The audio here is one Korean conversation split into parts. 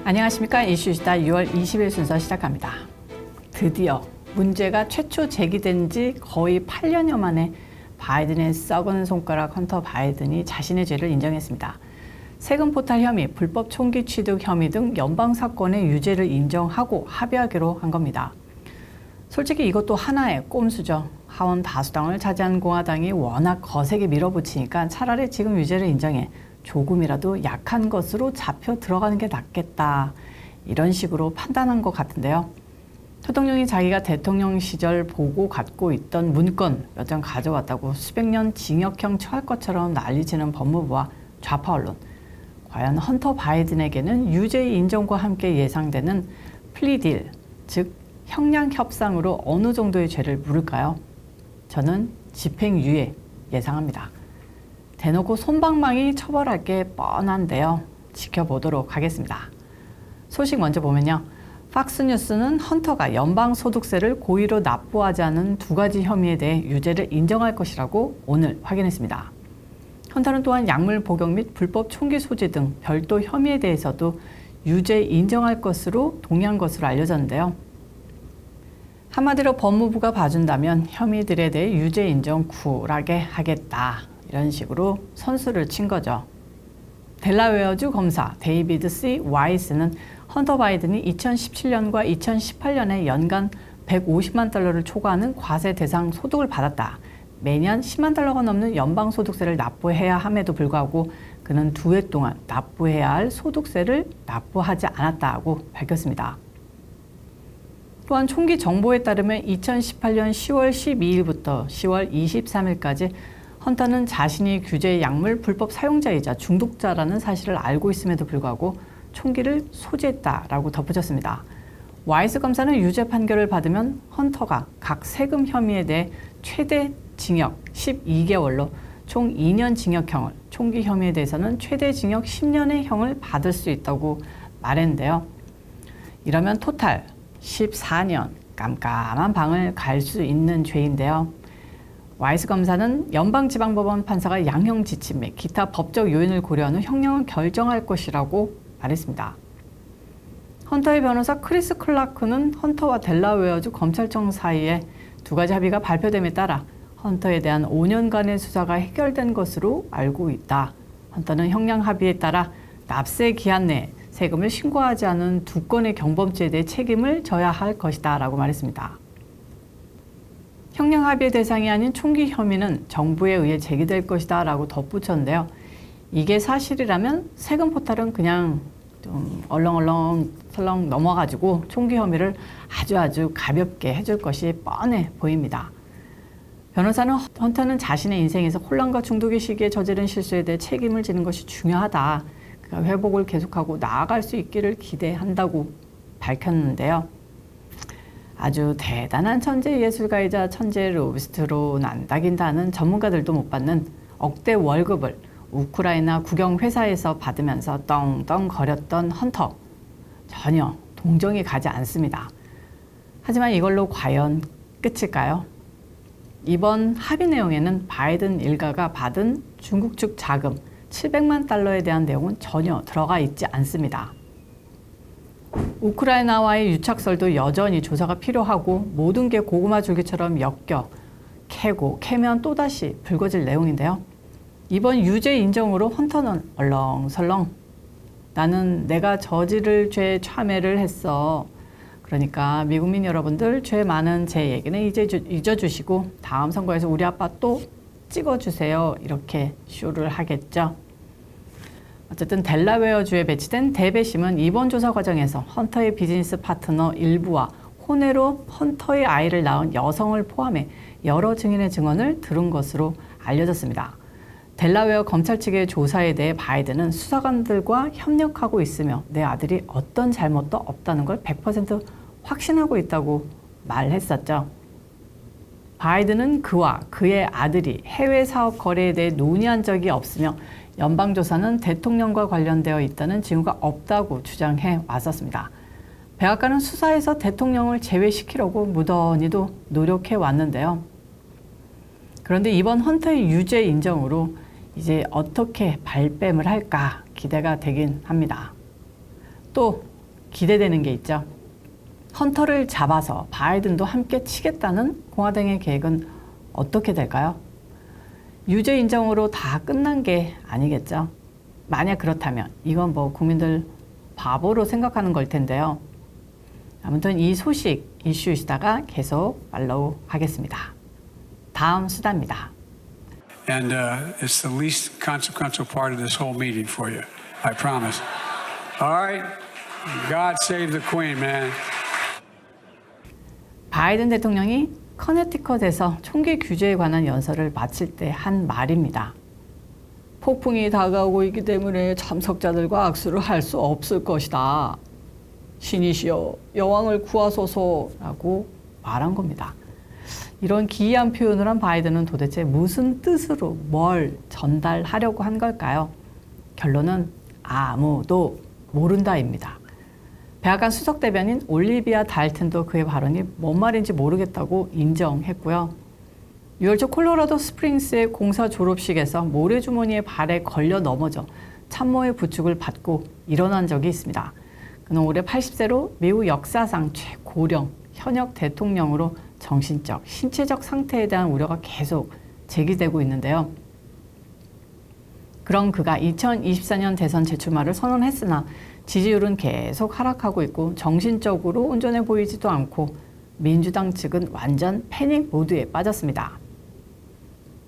안녕하십니까. 이슈시다 6월 20일 순서 시작합니다. 드디어 문제가 최초 제기된 지 거의 8년여 만에 바이든의 썩은 손가락 헌터 바이든이 자신의 죄를 인정했습니다. 세금 포탈 혐의, 불법 총기 취득 혐의 등 연방 사건의 유죄를 인정하고 합의하기로 한 겁니다. 솔직히 이것도 하나의 꼼수죠. 하원 다수당을 차지한 공화당이 워낙 거세게 밀어붙이니까 차라리 지금 유죄를 인정해 조금이라도 약한 것으로 잡혀 들어가는 게 낫겠다. 이런 식으로 판단한 것 같은데요. 대통령이 자기가 대통령 시절 보고 갖고 있던 문건 몇 장 가져왔다고 수백 년 징역형 처할 것처럼 난리치는 법무부와 좌파 언론. 과연 헌터 바이든에게는 유죄 인정과 함께 예상되는 플리딜, 즉 형량 협상으로 어느 정도의 죄를 물을까요? 저는 집행유예 예상합니다. 대놓고 솜방망이 처벌할 게 뻔한데요. 지켜보도록 하겠습니다. 소식 먼저 보면요. 팍스뉴스는 헌터가 연방소득세를 고의로 납부하지 않은 두 가지 혐의에 대해 유죄를 인정할 것이라고 오늘 확인했습니다. 헌터는 또한 약물 복용 및 불법 총기 소지 등 별도 혐의에 대해서도 유죄 인정할 것으로 동의한 것으로 알려졌는데요. 한마디로 법무부가 봐준다면 혐의들에 대해 유죄 인정 쿨하게 하겠다. 이런 식으로 선수를 친 거죠. 델라웨어주 검사 데이비드 C. 와이스는 헌터 바이든이 2017년과 2018년에 연간 150만 달러를 초과하는 과세 대상 소득을 받았다. 매년 10만 달러가 넘는 연방소득세를 납부해야 함에도 불구하고 그는 2해 동안 납부해야 할 소득세를 납부하지 않았다고 밝혔습니다. 또한 총기 정보에 따르면 2018년 10월 12일부터 10월 23일까지 헌터는 자신이 규제 약물 불법 사용자이자 중독자라는 사실을 알고 있음에도 불구하고 총기를 소지했다라고 덧붙였습니다. 와이스 검사는 유죄 판결을 받으면 헌터가 각 세금 혐의에 대해 최대 징역 12개월로 총 2년 징역형을, 총기 혐의에 대해서는 최대 징역 10년의 형을 받을 수 있다고 말했는데요. 이러면 토탈 14년 깜깜한 방을 갈 수 있는 죄인데요. 와이스 검사는 연방지방법원 판사가 양형 지침 및 기타 법적 요인을 고려한 후 형량을 결정할 것이라고 말했습니다. 헌터의 변호사 크리스 클라크는 헌터와 델라웨어주 검찰청 사이에 두 가지 합의가 발표됨에 따라 헌터에 대한 5년간의 수사가 해결된 것으로 알고 있다. 헌터는 형량 합의에 따라 납세 기한 내에 세금을 신고하지 않은 2건의 경범죄에 대해 책임을 져야 할 것이다 라고 말했습니다. 형량 합의의 대상이 아닌 총기 혐의는 정부에 의해 제기될 것이다 라고 덧붙였는데요. 이게 사실이라면 세금 포탈은 그냥 좀 설렁 넘어가지고 총기 혐의를 아주 가볍게 해줄 것이 뻔해 보입니다. 변호사는 헌터는 자신의 인생에서 혼란과 중독의 시기에 저지른 실수에 대해 책임을 지는 것이 중요하다. 그가 회복을 계속하고 나아갈 수 있기를 기대한다고 밝혔는데요. 아주 대단한 천재 예술가이자 천재 로비스트로 난다긴다는 전문가들도 못 받는 억대 월급을 우크라이나 국영 회사에서 받으면서 떵떵거렸던 헌터. 전혀 동정이 가지 않습니다. 하지만 이걸로 과연 끝일까요? 이번 합의 내용에는 바이든 일가가 받은 중국 측 자금 700만 달러에 대한 내용은 전혀 들어가 있지 않습니다. 우크라이나와의 유착설도 여전히 조사가 필요하고 모든 게 고구마 줄기처럼 엮여 캐면 또다시 불거질 내용인데요. 이번 유죄 인정으로 헌터는 얼렁설렁 나는 내가 저지를 죄 참회를 했어. 그러니까 미국민 여러분들 죄 많은 제 얘기는 이제 잊어주시고 다음 선거에서 우리 아빠 또 찍어주세요. 이렇게 쇼를 하겠죠. 어쨌든 델라웨어주에 배치된 대배심은 이번 조사 과정에서 헌터의 비즈니스 파트너 일부와 혼외로 헌터의 아이를 낳은 여성을 포함해 여러 증인의 증언을 들은 것으로 알려졌습니다. 델라웨어 검찰 측의 조사에 대해 바이든은 수사관들과 협력하고 있으며 내 아들이 어떤 잘못도 없다는 걸 100% 확신하고 있다고 말했었죠. 바이든은 그와 그의 아들이 해외 사업 거래에 대해 논의한 적이 없으며 연방조사는 대통령과 관련되어 있다는 징후가 없다고 주장해 왔었습니다. 백악관은 수사에서 대통령을 제외시키려고 무던히도 노력해 왔는데요. 그런데 이번 헌터의 유죄 인정으로 이제 어떻게 발뺌을 할까 기대가 되긴 합니다. 또 기대되는 게 있죠. 헌터를 잡아서 바이든도 함께 치겠다는 공화당의 계획은 어떻게 될까요? 유죄 인정으로 다 끝난 게 아니겠죠. 만약 그렇다면 이건 뭐 국민들 바보로 생각하는 걸 텐데요. 아무튼 이 소식 이슈이시다가 계속 팔로우 하겠습니다. 다음 수다입니다. And it's the least consequential part of this whole meeting for you. I promise. All right. God save the Queen, man. 바이든 대통령이 커네티컷에서 총기 규제에 관한 연설을 마칠 때 한 말입니다. 폭풍이 다가오고 있기 때문에 참석자들과 악수를 할 수 없을 것이다. 신이시여 여왕을 구하소서라고 말한 겁니다. 이런 기이한 표현을 한 바이든은 도대체 무슨 뜻으로 뭘 전달하려고 한 걸까요? 결론은 아무도 모른다입니다. 백악관 수석 대변인 올리비아 달튼도 그의 발언이 뭔 말인지 모르겠다고 인정했고요. 6월 초 콜로라도 스프링스의 공사 졸업식에서 모래주머니에 발에 걸려 넘어져 참모의 부축을 받고 일어난 적이 있습니다. 그는 올해 80세로 미국 역사상 최고령 현역 대통령으로 정신적, 신체적 상태에 대한 우려가 계속 제기되고 있는데요. 그런 그가 2024년 대선 재출마를 선언했으나 지지율은 계속 하락하고 있고 정신적으로 온전해 보이지도 않고 민주당 측은 완전 패닉 모드에 빠졌습니다.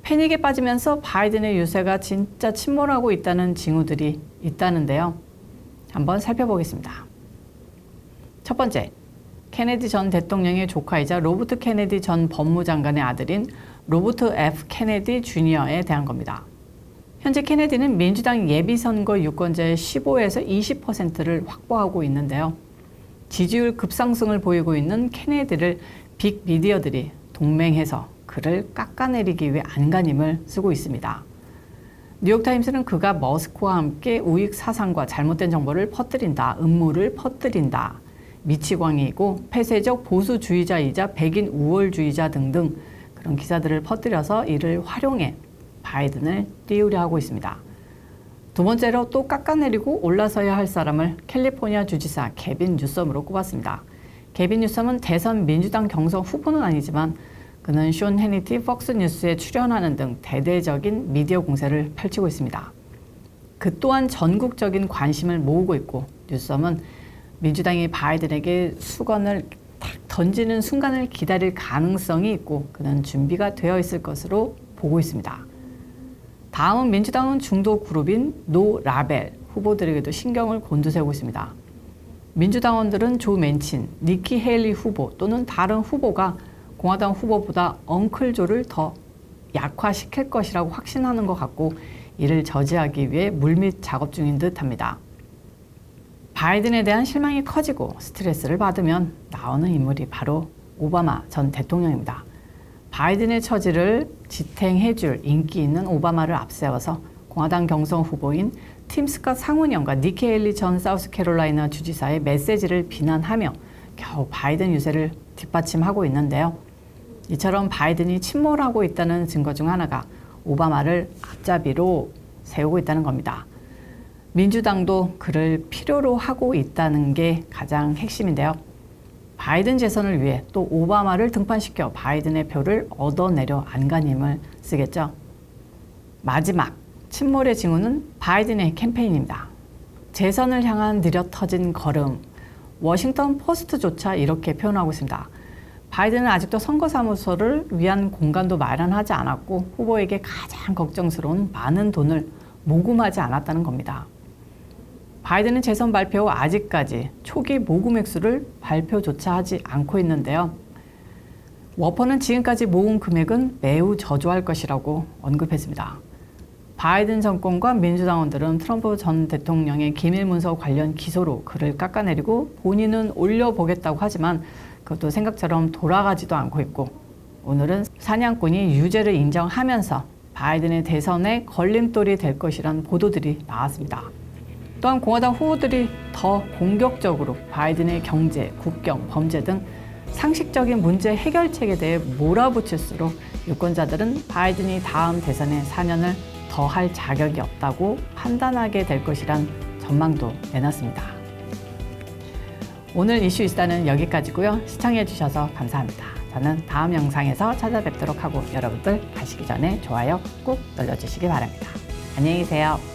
패닉에 빠지면서 바이든의 유세가 진짜 침몰하고 있다는 징후들이 있다는데요. 한번 살펴보겠습니다. 첫 번째, 케네디 전 대통령의 조카이자 로버트 케네디 전 법무장관의 아들인 로버트 F. 케네디 주니어에 대한 겁니다. 현재 케네디는 민주당 예비선거 유권자의 15에서 20%를 확보하고 있는데요. 지지율 급상승을 보이고 있는 케네디를 빅미디어들이 동맹해서 그를 깎아내리기 위해 안간힘을 쓰고 있습니다. 뉴욕타임스는 그가 머스크와 함께 우익 사상과 잘못된 정보를 퍼뜨린다, 음모를 퍼뜨린다, 미치광이이고 폐쇄적 보수주의자이자 백인 우월주의자 등등 그런 기사들을 퍼뜨려서 이를 활용해 바이든을 띄우려 하고 있습니다. 두 번째로 또 깎아내리고 올라서야 할 사람을 캘리포니아 주지사 게빈 뉴섬으로 꼽았습니다. 게빈 뉴섬은 대선 민주당 경선 후보는 아니지만 그는 숀 해니티 폭스뉴스에 출연하는 등 대대적인 미디어 공세를 펼치고 있습니다. 그 또한 전국적인 관심을 모으고 있고 뉴섬은 민주당이 바이든에게 수건을 딱 던지는 순간을 기다릴 가능성이 있고 그는 준비가 되어 있을 것으로 보고 있습니다. 다음은 민주당은 중도 그룹인 노 라벨 후보들에게도 신경을 곤두세우고 있습니다. 민주당원들은 조 맨친, 니키 헤일리 후보 또는 다른 후보가 공화당 후보보다 엉클 조를 더 약화시킬 것이라고 확신하는 것 같고 이를 저지하기 위해 물밑 작업 중인 듯합니다. 바이든에 대한 실망이 커지고 스트레스를 받으면 나오는 인물이 바로 오바마 전 대통령입니다. 바이든의 처지를 지탱해줄 인기 있는 오바마를 앞세워서 공화당 경선 후보인 팀 스캇 상원의원과 니키 헤일리 전 사우스캐롤라이나 주지사의 메시지를 비난하며 겨우 바이든 유세를 뒷받침하고 있는데요. 이처럼 바이든이 침몰하고 있다는 증거 중 하나가 오바마를 앞잡이로 세우고 있다는 겁니다. 민주당도 그를 필요로 하고 있다는 게 가장 핵심인데요. 바이든 재선을 위해 또 오바마를 등판시켜 바이든의 표를 얻어내려 안간힘을 쓰겠죠. 마지막 침몰의 징후는 바이든의 캠페인입니다. 재선을 향한 느려터진 걸음, 워싱턴 포스트조차 이렇게 표현하고 있습니다. 바이든은 아직도 선거사무소를 위한 공간도 마련하지 않았고 후보에게 가장 걱정스러운 많은 돈을 모금하지 않았다는 겁니다. 바이든은 재선 발표 후 아직까지 초기 모금 액수를 발표조차 하지 않고 있는데요. 워퍼는 지금까지 모은 금액은 매우 저조할 것이라고 언급했습니다. 바이든 정권과 민주당원들은 트럼프 전 대통령의 기밀문서 관련 기소로 그를 깎아내리고 본인은 올려보겠다고 하지만 그것도 생각처럼 돌아가지도 않고 있고 오늘은 사냥꾼이 유죄를 인정하면서 바이든의 대선에 걸림돌이 될 것이라는 보도들이 나왔습니다. 또한 공화당 후보들이 더 공격적으로 바이든의 경제, 국경, 범죄 등 상식적인 문제 해결책에 대해 몰아붙일수록 유권자들은 바이든이 다음 대선에 4년을 더 할 자격이 없다고 판단하게 될 것이란 전망도 내놨습니다. 오늘 이슈 이슈다는 여기까지고요. 시청해주셔서 감사합니다. 저는 다음 영상에서 찾아뵙도록 하고 여러분들 가시기 전에 좋아요 꾹 눌러주시기 바랍니다. 안녕히 계세요.